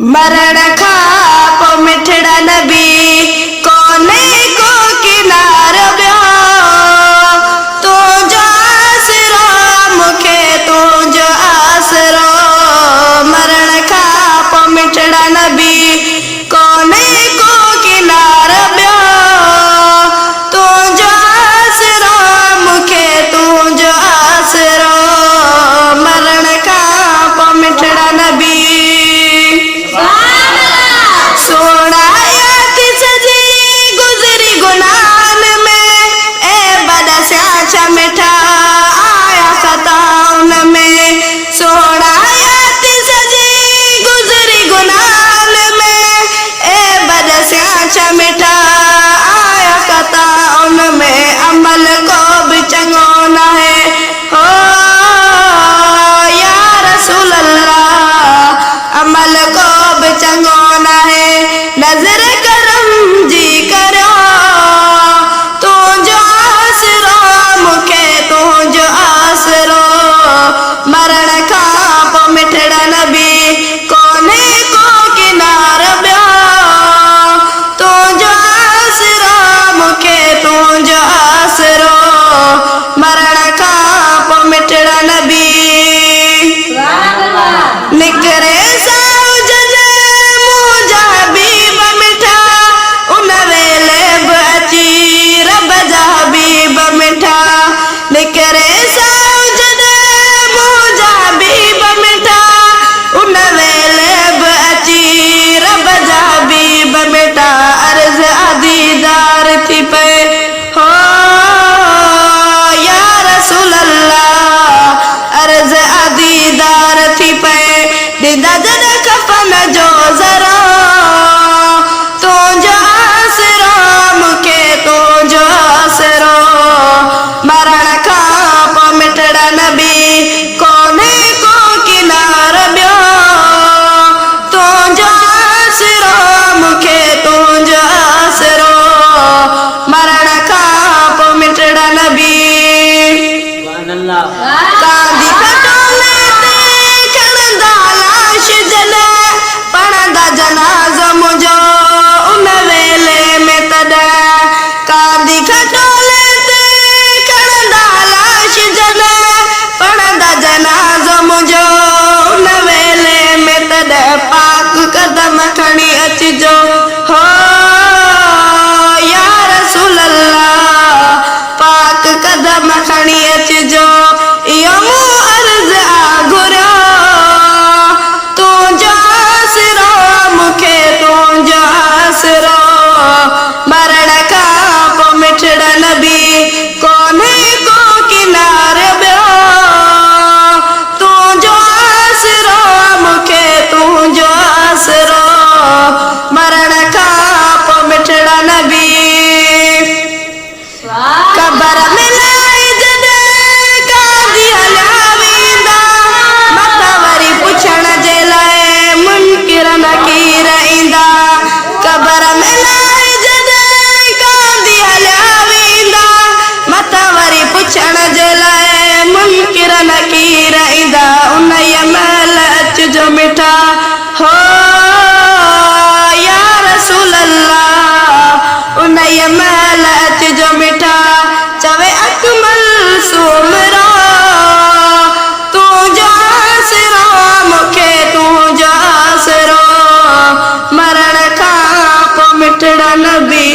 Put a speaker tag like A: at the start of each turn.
A: मरण खां पोइ मिठड़ा नबी कोने को किनार ॿियो तुंहिंजो आसरो मूंखे तुंहिंजो आसरो मरण खां पोइ मिठड़ा नबी कोने को किनार ॿियो तुंहिंजो आसरो मूंखे तुंहिंजो आसरो मरण खां पोइ मिठड़ा नबी सोना याति सजी गुजरी गुनाहन में ए बदस्या छा मिठा आया खताउन में सोना याति सजी गुजरी गुनाहन में ए बदस्या छा मिठा आया खताउन में अमल को भी चंगो न है हो या रसूल अल्लाह अमल को भी चंगो न है नजर करम जी करो तुंहिंजो आसरो मूंखे तुंहिंजो आसरो मरण खां पोइ मिठड़ा नबी कोने को किनार ॿियो तुंहिंजो आसरो मूंखे तुंहिंजो आसरो मरण खां पोइ मिठड़ा नबी निकरे निकरे साउजद मुंहिंजा बीब मिठा उन वेले बि अची रब जा बीब मिठा अर्ज़ अदीदार थी पए हो या रसूल अल्लाह अर्ज़ अदीदार थी पए ॾींदा जॾहिं कफन जो ज़रा तुंहिंजो आसरो मूंखे तुंहिंजो आसरो मरण खां पोइ मिठड़ा नबी कोने को किनार ॿियो तुंहिंजो आसरो मूंखे तुंहिंजो आसरो मरण खां पोइ मिठड़ा नबी कांदी खटोले ते खणंदा लाश जले पढ़ंदा जनाज़ो मुंहिंजो उन वेले में तॾहिं कांदी खटोले जनाज़ो मुंहिंजो उन वेले में तॾहिं पाक कदम खणी अचिजो हो या रसूल अल्लाह पाक कदम खणी अचिजो इहो मूं अर्ज़ आ घुरियो तुंहिंजो आसरो मूंखे तुंहिंजो आसरो मरण खां पोइ मिठड़ा नबी कोने को किनार ॿियो तुंहिंजो आसरो मरण खां पोइ मिठड़ा नबी क़बर में लाई जॾहिं कादी हलिया वेंदा मथां वरी पुछण जे लाइ मुनकिर नकीर ईंदा क़बर में लाई जॾहिं कादी हलिया वेंदा मथां वरी पुछण जे लाइ मुनकिर नकीर ईंदा उन महिल अचिजो मिठा हो या रसूल अल्लाह उन महिल अचिजो मिठा चवे अकमल सुमरो तुंहिंजो आसरो मूंखे तुंहिंजो आसरो मरण खां पोइ मिठड़ा नबी